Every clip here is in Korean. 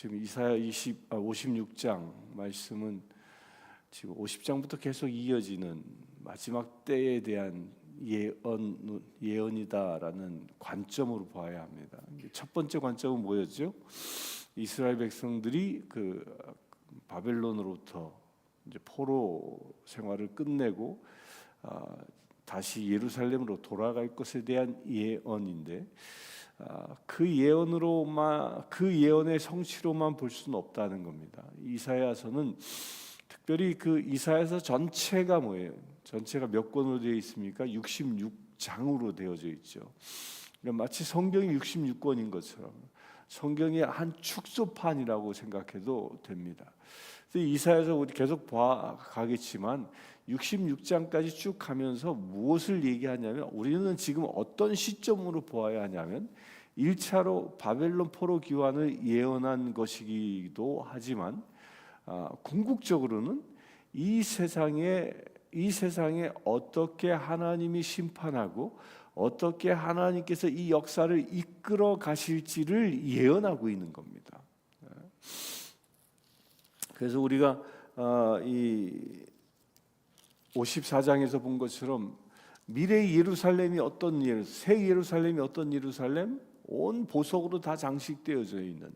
지금 이사야 56장 말씀은 지금 50장부터 계속 이어지는 마지막 때에 대한 예언이다라는 관점으로 봐야 합니다. 첫 번째 관점은 뭐였죠? 이스라엘 백성들이 그 바벨론으로부터 이제 포로 생활을 끝내고 다시 예루살렘으로 돌아갈 것에 대한 예언인데, 그 예언의 성취로만 볼 수는 없다는 겁니다. 이사야서는 특별히 그 이사야서 전체가 뭐예요? 전체가 몇 권으로 되어 있습니까? 66장으로 되어져 있죠. 마치 성경이 66권인 것처럼 성경의 한 축소판이라고 생각해도 됩니다. 이사야서 우리 계속 봐가겠지만 66장까지 쭉 가면서 무엇을 얘기하냐면, 우리는 지금 어떤 시점으로 보아야 하냐면 1차로 바벨론 포로 귀환을 예언한 것이기도 하지만, 궁극적으로는 이 세상에 어떻게 하나님이 심판하고 어떻게 하나님께서 이 역사를 이끌어 가실지를 예언하고 있는 겁니다. 그래서 우리가 이 54장에서 본 것처럼 미래의 예루살렘이 새 예루살렘이 어떤 예루살렘? 온 보석으로 다 장식되어져 있는,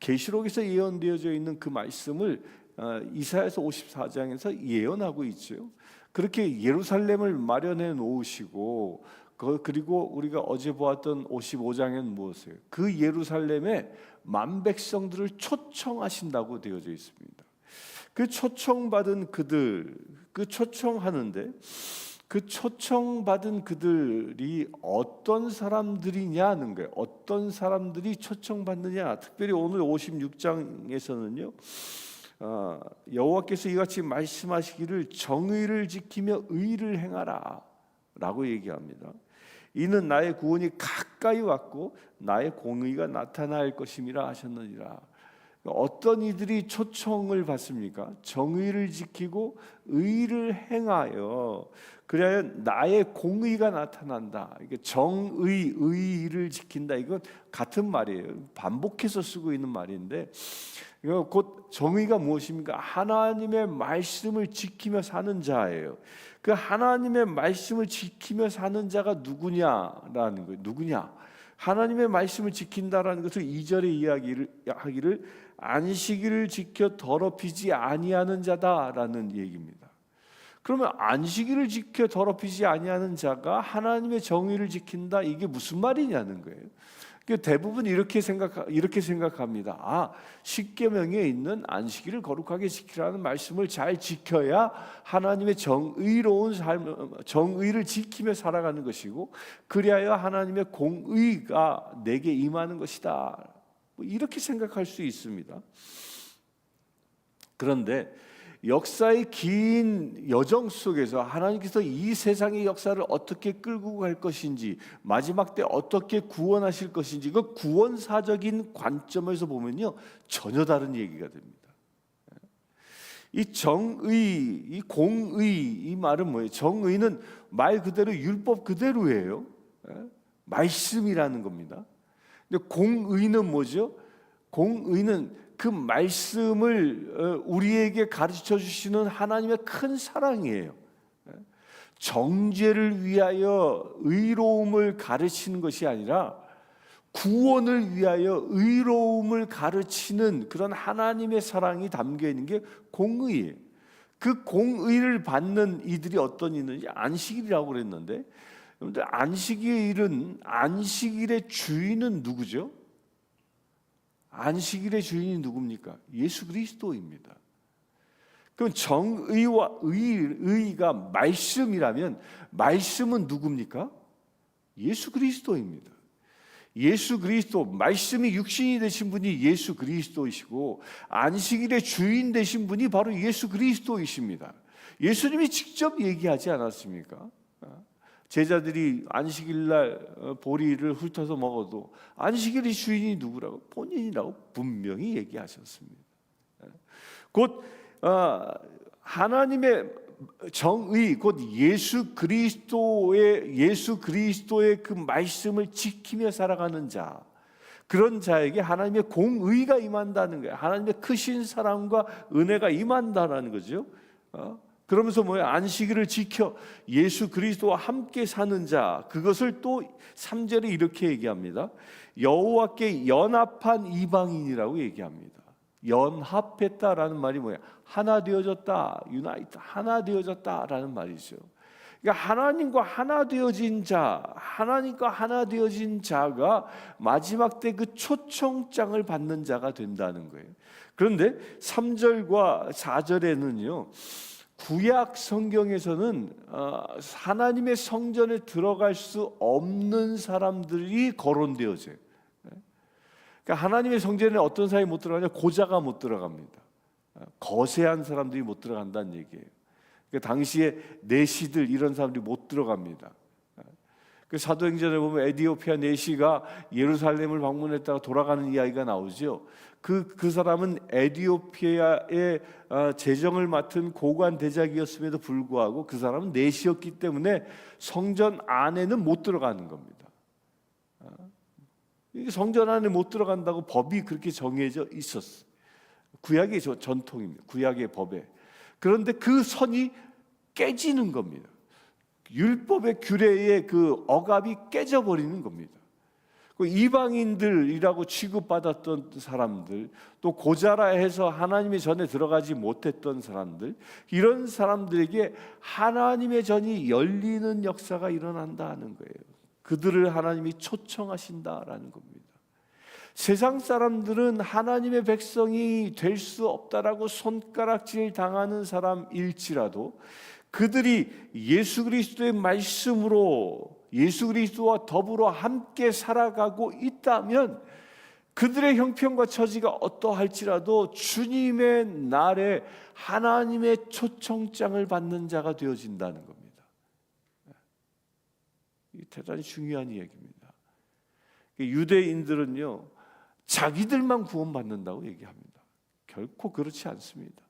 계시록에서 예언되어져 있는 그 말씀을 이사야서 54장에서 예언하고 있죠. 그렇게 예루살렘을 마련해 놓으시고, 그리고 우리가 어제 보았던 55장에는 무엇이에요? 그 예루살렘에 만백성들을 초청하신다고 되어져 있습니다. 그 초청받은 그들, 그 초청받은 그들이 어떤 사람들이냐는 거예요. 어떤 사람들이 초청받느냐. 특별히 오늘 56장에서는요, 여호와께서 이같이 말씀하시기를 정의를 지키며 의를 행하라 라고 얘기합니다. 이는 나의 구원이 가까이 왔고 나의 공의가 나타날 것임이라 하셨느니라. 어떤 이들이 초청을 받습니까? 정의를 지키고 의를 행하여 그래야 나의 공의가 나타난다. 이게 정의, 의를 지킨다. 이건 같은 말이에요. 반복해서 쓰고 있는 말인데, 이거 곧 정의가 무엇입니까? 하나님의 말씀을 지키며 사는 자예요. 그 하나님의 말씀을 지키며 사는 자가 누구냐라는 거예요. 누구냐? 하나님의 말씀을 지킨다라는 것을 2절에 이야기하기를 안식일을 지켜 더럽히지 아니하는 자다라는 얘기입니다. 그러면 안식일을 지켜 더럽히지 아니하는 자가 하나님의 정의를 지킨다, 이게 무슨 말이냐는 거예요. 대부분 이렇게 생각합니다. 십계명에 있는 안식일을 거룩하게 지키라는 말씀을 잘 지켜야 하나님의 정의로운 삶, 정의를 지키며 살아가는 것이고, 그리하여 하나님의 공의가 내게 임하는 것이다, 이렇게 생각할 수 있습니다. 그런데 역사의 긴 여정 속에서 하나님께서 이 세상의 역사를 어떻게 끌고 갈 것인지, 마지막 때 어떻게 구원하실 것인지, 그 구원사적인 관점에서 보면요, 전혀 다른 얘기가 됩니다. 이 정의, 이 공의, 이 말은 뭐예요? 정의는 말 그대로 율법 그대로예요. 말씀이라는 겁니다. 근데 공의는 뭐죠? 공의는 그 말씀을 우리에게 가르쳐 주시는 하나님의 큰 사랑이에요. 정죄를 위하여 의로움을 가르치는 것이 아니라 구원을 위하여 의로움을 가르치는 그런 하나님의 사랑이 담겨 있는 게 공의예요. 그 공의를 받는 이들이 어떤 이들인지 안식일이라고 그랬는데, 여러분들 안식일의 주인은 누구죠? 안식일의 주인이 누굽니까? 예수 그리스도입니다. 그럼 정의와 의가 말씀이라면 말씀은 누굽니까? 예수 그리스도입니다. 예수 그리스도, 말씀이 육신이 되신 분이 예수 그리스도이시고, 안식일의 주인 되신 분이 바로 예수 그리스도이십니다. 예수님이 직접 얘기하지 않았습니까? 제자들이 안식일날 보리를 훑어서 먹어도 안식일의 주인이 누구라고? 본인이라고 분명히 얘기하셨습니다. 곧 하나님의 정의, 곧 예수 그리스도의 그 말씀을 지키며 살아가는 자, 그런 자에게 하나님의 공의가 임한다는 거예요. 하나님의 크신 사랑과 은혜가 임한다는 거죠. 그러면서 안식일을 지켜 예수 그리스도와 함께 사는 자, 그것을 또 3절에 이렇게 얘기합니다. 여호와께 연합한 이방인이라고 얘기합니다. 연합했다라는 말이 뭐야? 하나 되어졌다, 유나이트, 하나 되어졌다라는 말이죠. 그러니까 하나님과 하나 되어진 자, 하나님과 하나 되어진 자가 마지막 때 그 초청장을 받는 자가 된다는 거예요. 그런데 3절과 4절에는요, 구약 성경에서는 하나님의 성전에 들어갈 수 없는 사람들이 거론되어져요. 그러니까 하나님의 성전에 어떤 사람이 못 들어가냐? 고자가 못 들어갑니다. 거세한 사람들이 못 들어간다는 얘기예요. 그러니까 당시에 내시들 이런 사람들이 못 들어갑니다. 그 사도행전에 보면 에디오피아 내시가 예루살렘을 방문했다가 돌아가는 이야기가 나오죠. 그 사람은 에디오피아의 재정을 맡은 고관 대작이었음에도 불구하고 그 사람은 내시였기 때문에 성전 안에는 못 들어가는 겁니다. 성전 안에 못 들어간다고 법이 그렇게 정해져 있었어요. 구약의 전통입니다. 구약의 법에. 그런데 그 선이 깨지는 겁니다. 율법의 규례의 그 억압이 깨져버리는 겁니다. 이방인들이라고 취급받았던 사람들, 또 고자라 해서 하나님의 전에 들어가지 못했던 사람들, 이런 사람들에게 하나님의 전이 열리는 역사가 일어난다는 거예요. 그들을 하나님이 초청하신다라는 겁니다. 세상 사람들은 하나님의 백성이 될 수 없다라고 손가락질 당하는 사람일지라도 그들이 예수 그리스도의 말씀으로 예수 그리스도와 더불어 함께 살아가고 있다면 그들의 형편과 처지가 어떠할지라도 주님의 날에 하나님의 초청장을 받는 자가 되어진다는 겁니다. 이게 대단히 중요한 이야기입니다. 유대인들은요, 자기들만 구원받는다고 얘기합니다. 결코 그렇지 않습니다.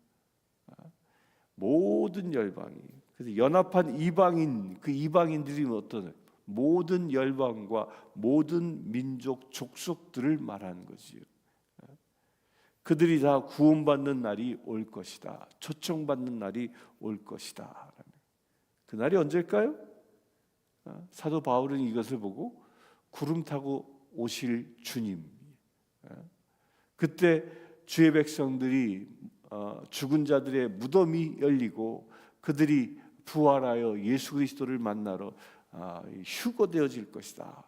모든 열방이, 그래서 연합한 이방인, 그 이방인들이 어떤 모든 열방과 모든 민족 족속들을 말하는 거지요. 그들이 다 구원받는 날이 올 것이다. 초청받는 날이 올 것이다. 그 날이 언제일까요? 사도 바울은 이것을 보고 구름 타고 오실 주님, 그때 주의 백성들이 죽은 자들의 무덤이 열리고 그들이 부활하여 예수 그리스도를 만나러 휴거되어질 것이다.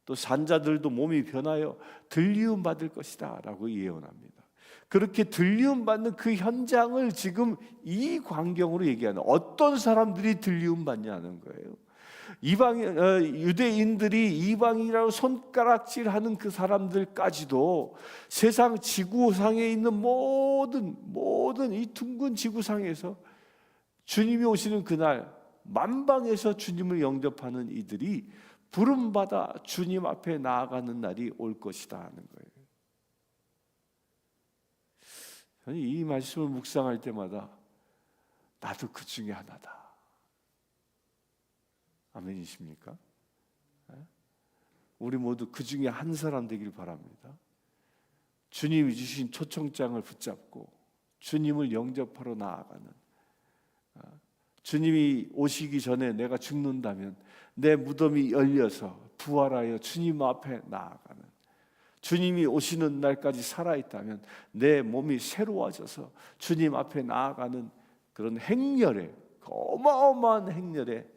또 산자들도 몸이 변하여 들리움 받을 것이다 라고 예언합니다. 그렇게 들리움 받는 그 현장을 지금 이 광경으로 얘기하는, 어떤 사람들이 들리움 받냐는 거예요. 유대인들이 이방이라고 손가락질하는 그 사람들까지도 세상 지구상에 있는 모든 이 둥근 지구상에서 주님이 오시는 그날 만방에서 주님을 영접하는 이들이 부름받아 주님 앞에 나아가는 날이 올 것이다 하는 거예요. 저는 이 말씀을 묵상할 때마다 나도 그 중에 하나다. 아멘이십니까? 우리 모두 그 중에 한 사람 되길 바랍니다. 주님이 주신 초청장을 붙잡고 주님을 영접하러 나아가는, 주님이 오시기 전에 내가 죽는다면 내 무덤이 열려서 부활하여 주님 앞에 나아가는, 주님이 오시는 날까지 살아있다면 내 몸이 새로워져서 주님 앞에 나아가는 그런 행렬에, 어마어마한 행렬에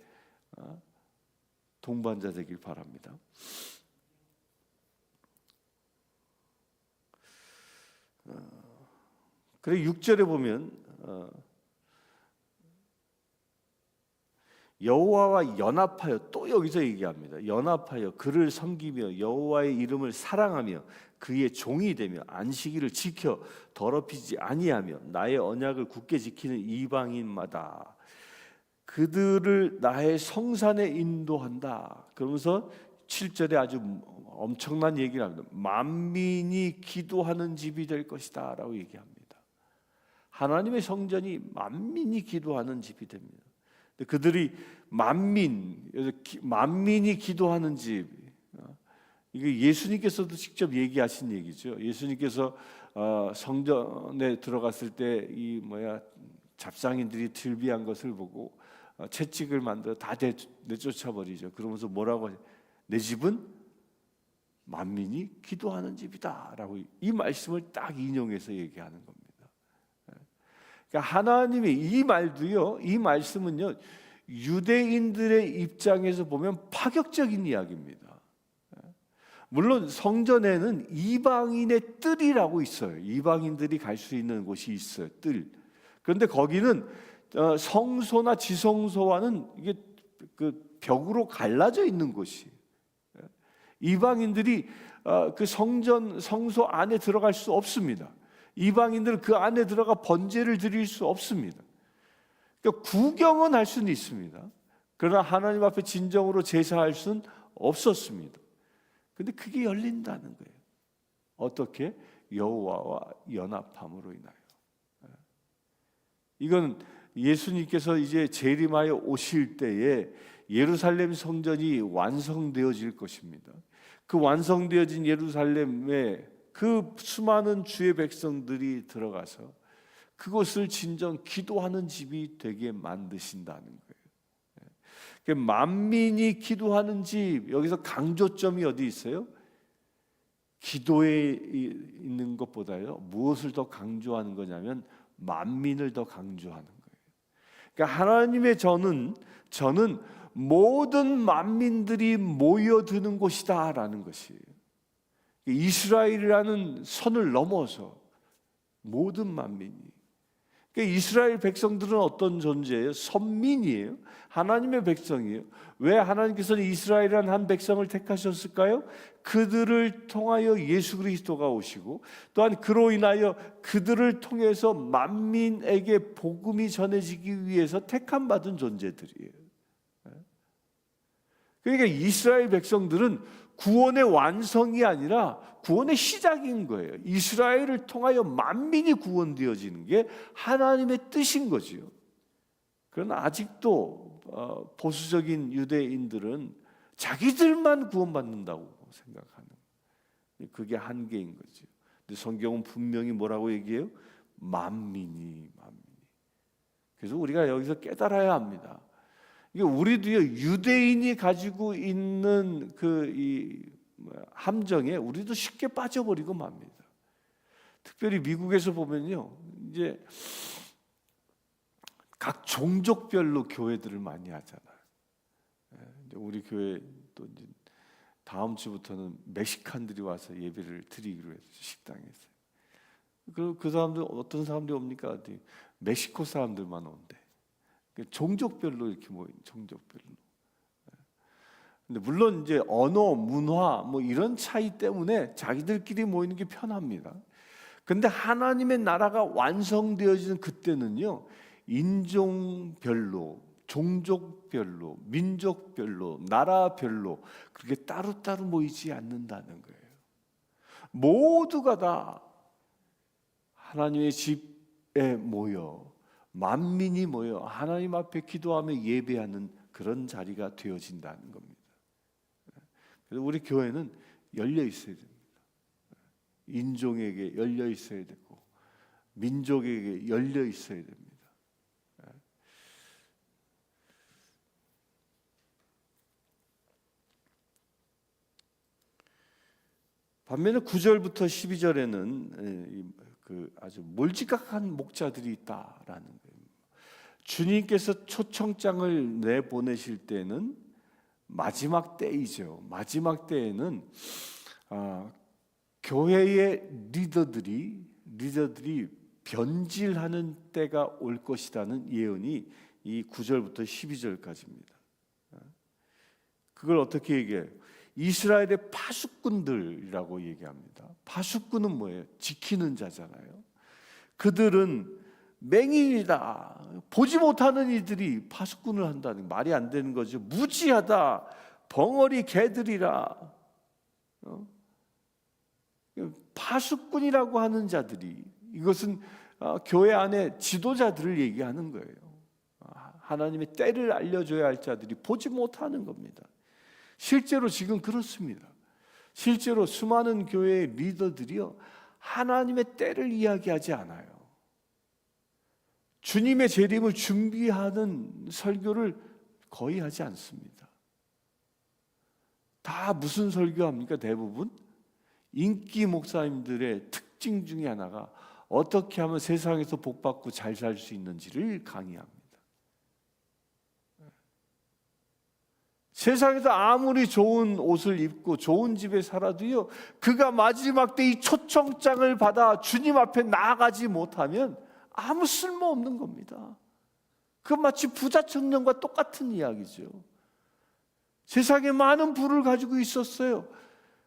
동반자 되길 바랍니다. 그래 6절에 보면 여호와와 연합하여, 또 여기서 얘기합니다. 연합하여 그를 섬기며 여호와의 이름을 사랑하며 그의 종이 되며 안식일을 지켜 더럽히지 아니하며 나의 언약을 굳게 지키는 이방인마다 그들을 나의 성산에 인도한다. 그러면서 7절에 아주 엄청난 얘기를 합니다. 만민이 기도하는 집이 될 것이다 라고 얘기합니다. 하나님의 성전이 만민이 기도하는 집이 됩니다. 그들이 만민이 기도하는 집, 이게 예수님께서도 직접 얘기하신 얘기죠. 예수님께서 성전에 들어갔을 때 이 잡상인들이 들비한 것을 보고 채찍을 만들어 다 내쫓아 버리죠. 그러면서 뭐라고 하죠? 내 집은 만민이 기도하는 집이다라고 이 말씀을 딱 인용해서 얘기하는 겁니다. 그러니까 하나님의 이 말도요, 이 말씀은요, 유대인들의 입장에서 보면 파격적인 이야기입니다. 물론 성전에는 이방인의 뜰이라고 있어요. 이방인들이 갈 수 있는 곳이 있어요. 뜰. 그런데 거기는 성소나 지성소와는 이게 그 벽으로 갈라져 있는 곳이. 이방인들이 그 성소 안에 들어갈 수 없습니다. 이방인들은 그 안에 들어가 번제를 드릴 수 없습니다. 그러니까 구경은 할 수는 있습니다. 그러나 하나님 앞에 진정으로 제사할 수는 없었습니다. 근데 그게 열린다는 거예요. 어떻게? 여호와와 연합함으로 인하여. 이건 예수님께서 이제 재림하여 오실 때에 예루살렘 성전이 완성되어질 것입니다. 그 완성되어진 예루살렘에 그 수많은 주의 백성들이 들어가서 그것을 진정 기도하는 집이 되게 만드신다는 거예요. 만민이 기도하는 집, 여기서 강조점이 어디 있어요? 기도에 있는 것보다요, 무엇을 더 강조하는 거냐면 만민을 더 강조하는 거예요. 그러니까 하나님의 저는 모든 만민들이 모여드는 곳이다라는 것이에요. 이스라엘이라는 선을 넘어서 모든 만민이. 그러니까 이스라엘 백성들은 어떤 존재예요? 선민이에요. 하나님의 백성이에요. 왜 하나님께서는 이스라엘이라는 한 백성을 택하셨을까요? 그들을 통하여 예수 그리스도가 오시고 또한 그로 인하여 그들을 통해서 만민에게 복음이 전해지기 위해서 택함 받은 존재들이에요. 그러니까 이스라엘 백성들은 구원의 완성이 아니라 구원의 시작인 거예요. 이스라엘을 통하여 만민이 구원되어지는 게 하나님의 뜻인 거지요. 그러나 아직도 보수적인 유대인들은 자기들만 구원받는다고 생각하는, 그게 한계인 거죠. 근데 성경은 분명히 뭐라고 얘기해요? 만민이. 그래서 우리가 여기서 깨달아야 합니다. 이게 우리도요, 유대인이 가지고 있는 이 함정에 우리도 쉽게 빠져버리고 맙니다. 특별히 미국에서 보면요, 이제 각 종족별로 교회들을 많이 하잖아요. 이제 우리 교회 또 이제 다음 주부터는 멕시칸들이 와서 예배를 드리기로 해서 식당에서. 그 사람들 어떤 사람들이 옵니까? 어디 멕시코 사람들만 온대. 종족별로 이렇게 모인 종족별로. 근데 물론 이제 언어, 문화 뭐 이런 차이 때문에 자기들끼리 모이는 게 편합니다. 근데 하나님의 나라가 완성되어지는 그때는요, 인종별로, 종족별로, 민족별로, 나라별로 그렇게 따로따로 모이지 않는다는 거예요. 모두가 다 하나님의 집에 모여 만민이 모여 하나님 앞에 기도하며 예배하는 그런 자리가 되어진다는 겁니다. 그래서 우리 교회는 열려 있어야 됩니다. 인종에게 열려 있어야 되고 민족에게 열려 있어야 됩니다. 반면에 9절부터 12절에는 아주 몰지각한 목자들이 있다라는 거예요. 주님께서 초청장을 내보내실 때는 마지막 때이죠. 마지막 때에는 교회의 리더들이 변질하는 때가 올 것이라는 예언이 이 9절부터 12절까지입니다. 그걸 어떻게 얘기해요? 이스라엘의 파수꾼들이라고 얘기합니다. 파수꾼은 뭐예요? 지키는 자잖아요. 그들은 맹인이다. 보지 못하는 이들이 파수꾼을 한다는, 말이 안 되는 거죠. 무지하다. 벙어리 개들이라. 파수꾼이라고 하는 자들이, 이것은 교회 안에 지도자들을 얘기하는 거예요. 하나님의 때를 알려줘야 할 자들이 보지 못하는 겁니다. 실제로 지금 그렇습니다. 실제로 수많은 교회의 리더들이요, 하나님의 때를 이야기하지 않아요. 주님의 재림을 준비하는 설교를 거의 하지 않습니다. 다 무슨 설교합니까? 대부분 인기 목사님들의 특징 중에 하나가 어떻게 하면 세상에서 복받고 잘 살 수 있는지를 강의합니다. 세상에서 아무리 좋은 옷을 입고 좋은 집에 살아도요, 그가 마지막 때 이 초청장을 받아 주님 앞에 나아가지 못하면 아무 쓸모없는 겁니다. 그 마치 부자 청년과 똑같은 이야기죠. 세상에 많은 부를 가지고 있었어요.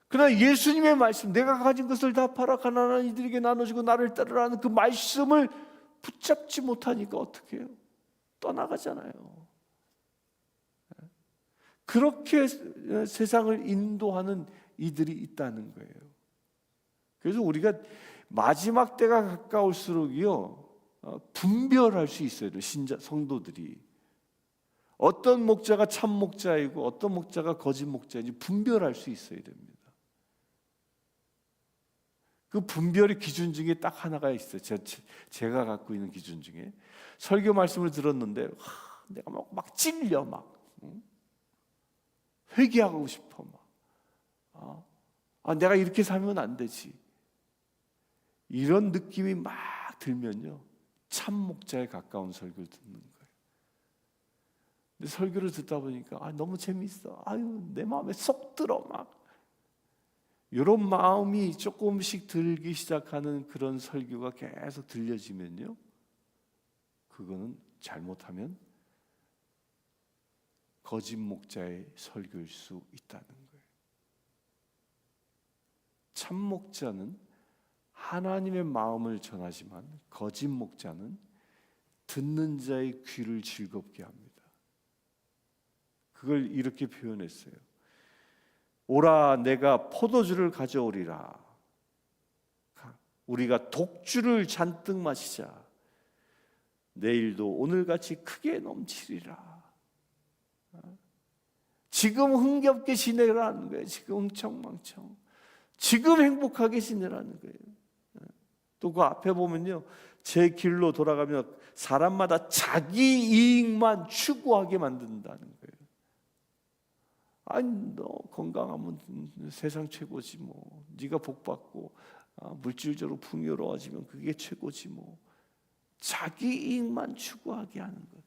그러나 예수님의 말씀, 내가 가진 것을 다 팔아 가난한 이들에게 나눠주고 나를 따르라는 그 말씀을 붙잡지 못하니까 어떻게 해요? 떠나가잖아요. 그렇게 세상을 인도하는 이들이 있다는 거예요. 그래서 우리가 마지막 때가 가까울수록요, 분별할 수 있어요. 성도들이 어떤 목자가 참 목자이고 어떤 목자가 거짓 목자인지 분별할 수 있어야 됩니다. 그 분별의 기준 중에 딱 하나가 있어요. 제가 갖고 있는 기준 중에, 설교 말씀을 들었는데 내가 막 찔려, 회개하고 싶어, 내가 이렇게 살면 안 되지, 이런 느낌이 막 들면요, 참 목자에 가까운 설교를 듣는 거예요. 근데 설교를 듣다 보니까 너무 재밌어, 내 마음에 쏙 들어, 이런 마음이 조금씩 들기 시작하는 그런 설교가 계속 들려지면요, 그거는 잘못하면 거짓 목자의 설교일 수 있다는 거예요. 참 목자는 하나님의 마음을 전하지만 거짓 목자는 듣는 자의 귀를 즐겁게 합니다. 그걸 이렇게 표현했어요. 오라, 내가 포도주를 가져오리라. 우리가 독주를 잔뜩 마시자. 내일도 오늘같이 크게 넘치리라. 지금 흥겹게 지내라는 거예요. 지금 흥청망청, 지금 행복하게 지내라는 거예요. 또 그 앞에 보면요, 제 길로 돌아가면 사람마다 자기 이익만 추구하게 만든다는 거예요. 너 건강하면 세상 최고지 뭐, 네가 복받고 물질적으로 풍요로워지면 그게 최고지 뭐. 자기 이익만 추구하게 하는 것,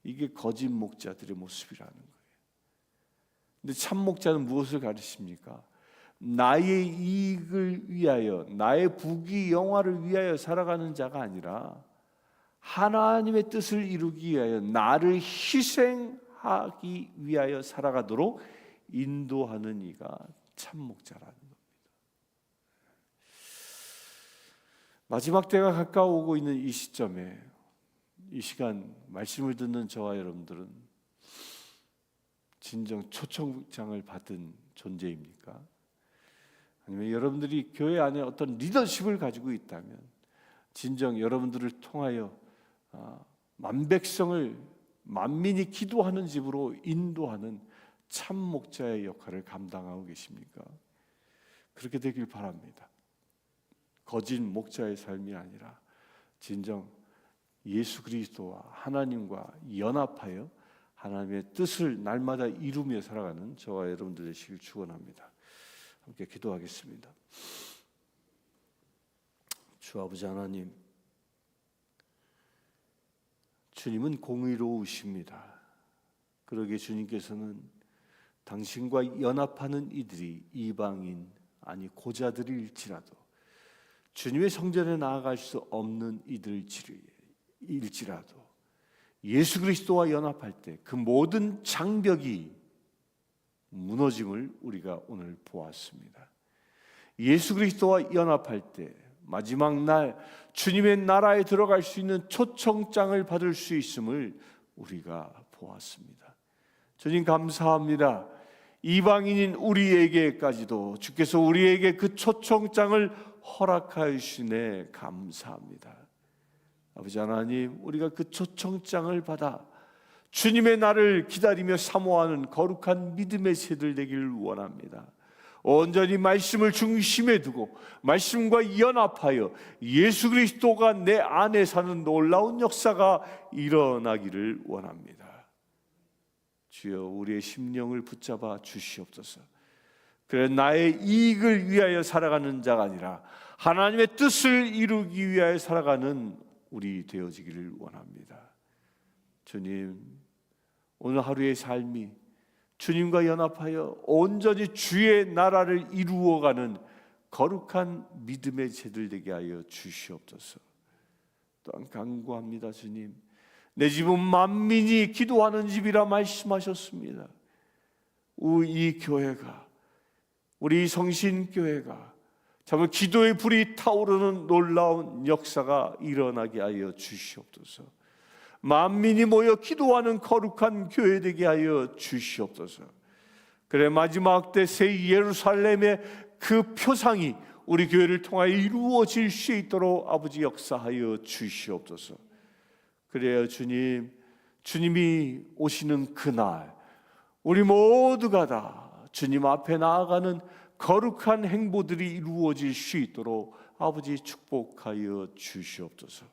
이게 거짓 목자들의 모습이라는 거예요. 근데 참 목자는 무엇을 가르칩니까? 나의 이익을 위하여, 나의 부귀 영화를 위하여 살아가는 자가 아니라 하나님의 뜻을 이루기 위하여 나를 희생하기 위하여 살아가도록 인도하는 이가 참 목자라는 겁니다. 마지막 때가 가까워오고 있는 이 시점에, 이 시간 말씀을 듣는 저와 여러분들은 진정 초청장을 받은 존재입니까? 아니면 여러분들이 교회 안에 어떤 리더십을 가지고 있다면 진정 여러분들을 통하여 만백성을, 만민이 기도하는 집으로 인도하는 참 목자의 역할을 감당하고 계십니까? 그렇게 되길 바랍니다. 거짓 목자의 삶이 아니라 진정 예수 그리스도와 하나님과 연합하여 하나님의 뜻을 날마다 이루며 살아가는 저와 여러분들 되시길 축원합니다. 함께 기도하겠습니다. 주 아버지 하나님, 주님은 공의로우십니다. 그러기에 주님께서는 당신과 연합하는 이들이 이방인, 아니 고자들일지라도, 주님의 성전에 나아갈 수 없는 이들일지라도 예수 그리스도와 연합할 때 그 모든 장벽이 무너짐을 우리가 오늘 보았습니다. 예수 그리스도와 연합할 때 마지막 날 주님의 나라에 들어갈 수 있는 초청장을 받을 수 있음을 우리가 보았습니다. 주님 감사합니다. 이방인인 우리에게까지도 주께서 우리에게 그 초청장을 허락하시네 감사합니다. 아버지 하나님, 우리가 그 초청장을 받아 주님의 날을 기다리며 사모하는 거룩한 믿음의 세들 되기를 원합니다. 온전히 말씀을 중심에 두고 말씀과 연합하여 예수 그리스도가 내 안에 사는 놀라운 역사가 일어나기를 원합니다. 주여, 우리의 심령을 붙잡아 주시옵소서. 그래, 나의 이익을 위하여 살아가는 자가 아니라 하나님의 뜻을 이루기 위하여 살아가는 우리 되어지기를 원합니다. 주님, 오늘 하루의 삶이 주님과 연합하여 온전히 주의 나라를 이루어가는 거룩한 믿음의 제들 되게 하여 주시옵소서. 또한 간구합니다. 주님, 내 집은 만민이 기도하는 집이라 말씀하셨습니다. 이 교회가, 우리 성신교회가 정말 기도의 불이 타오르는 놀라운 역사가 일어나게 하여 주시옵소서. 만민이 모여 기도하는 거룩한 교회 되게 하여 주시옵소서. 그래, 마지막 때 새 예루살렘의 그 표상이 우리 교회를 통하여 이루어질 수 있도록 아버지 역사하여 주시옵소서. 그래요, 주님, 주님이 오시는 그날 우리 모두가 다 주님 앞에 나아가는 거룩한 행보들이 이루어질 수 있도록 아버지 축복하여 주시옵소서.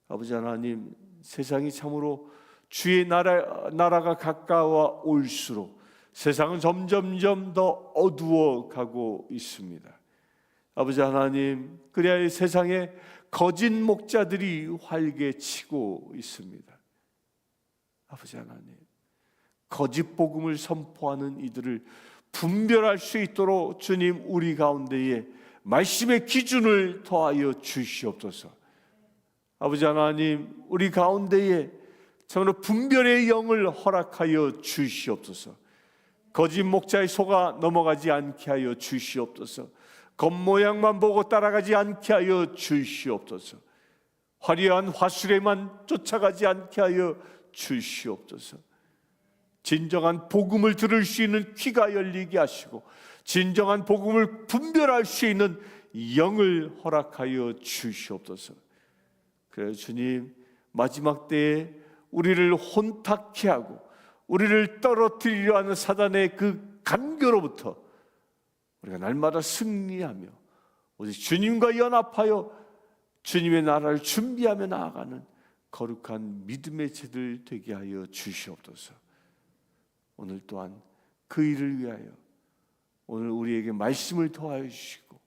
아버지 하나님, 세상이 참으로 주의 나라가 가까워 올수록 세상은 점점점 더 어두워 가고 있습니다. 아버지 하나님, 그래야 세상에 거짓 목자들이 활개치고 있습니다. 아버지 하나님, 거짓 복음을 선포하는 이들을 분별할 수 있도록 주님, 우리 가운데에 말씀의 기준을 더하여 주시옵소서. 아버지 하나님, 우리 가운데에 정말로 분별의 영을 허락하여 주시옵소서. 거짓 목자의 속아 넘어가지 않게 하여 주시옵소서. 겉모양만 보고 따라가지 않게 하여 주시옵소서. 화려한 화술에만 쫓아가지 않게 하여 주시옵소서. 진정한 복음을 들을 수 있는 귀가 열리게 하시고 진정한 복음을 분별할 수 있는 영을 허락하여 주시옵소서. 그래서 주님, 마지막 때에 우리를 혼탁케 하고 우리를 떨어뜨리려 하는 사단의 그 간교로부터 우리가 날마다 승리하며 오직 주님과 연합하여 주님의 나라를 준비하며 나아가는 거룩한 믿음의 제들 되게 하여 주시옵소서. 오늘 또한 그 일을 위하여 오늘 우리에게 말씀을 더하여 주시고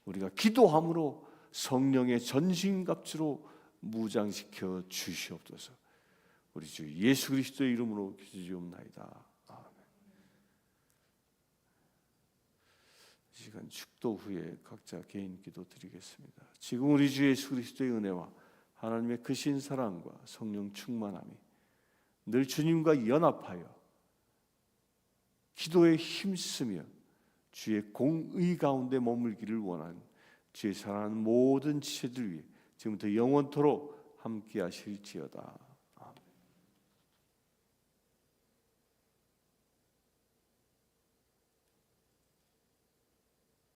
우리가 기도함으로 성령의 전신갑주로 무장시켜 주시옵소서. 우리 주 예수 그리스도의 이름으로 기도드리옵나이다. 아멘. 이 시간 축도 후에 각자 개인 기도 드리겠습니다. 지금 우리 주 예수 그리스도의 은혜와 하나님의 크신 사랑과 성령 충만함이 늘 주님과 연합하여 기도에 힘쓰며 주의 공의 가운데 머물기를 원하는 주의 사랑하는 모든 지체들 위해 지금부터 영원토록 함께 하실지어다.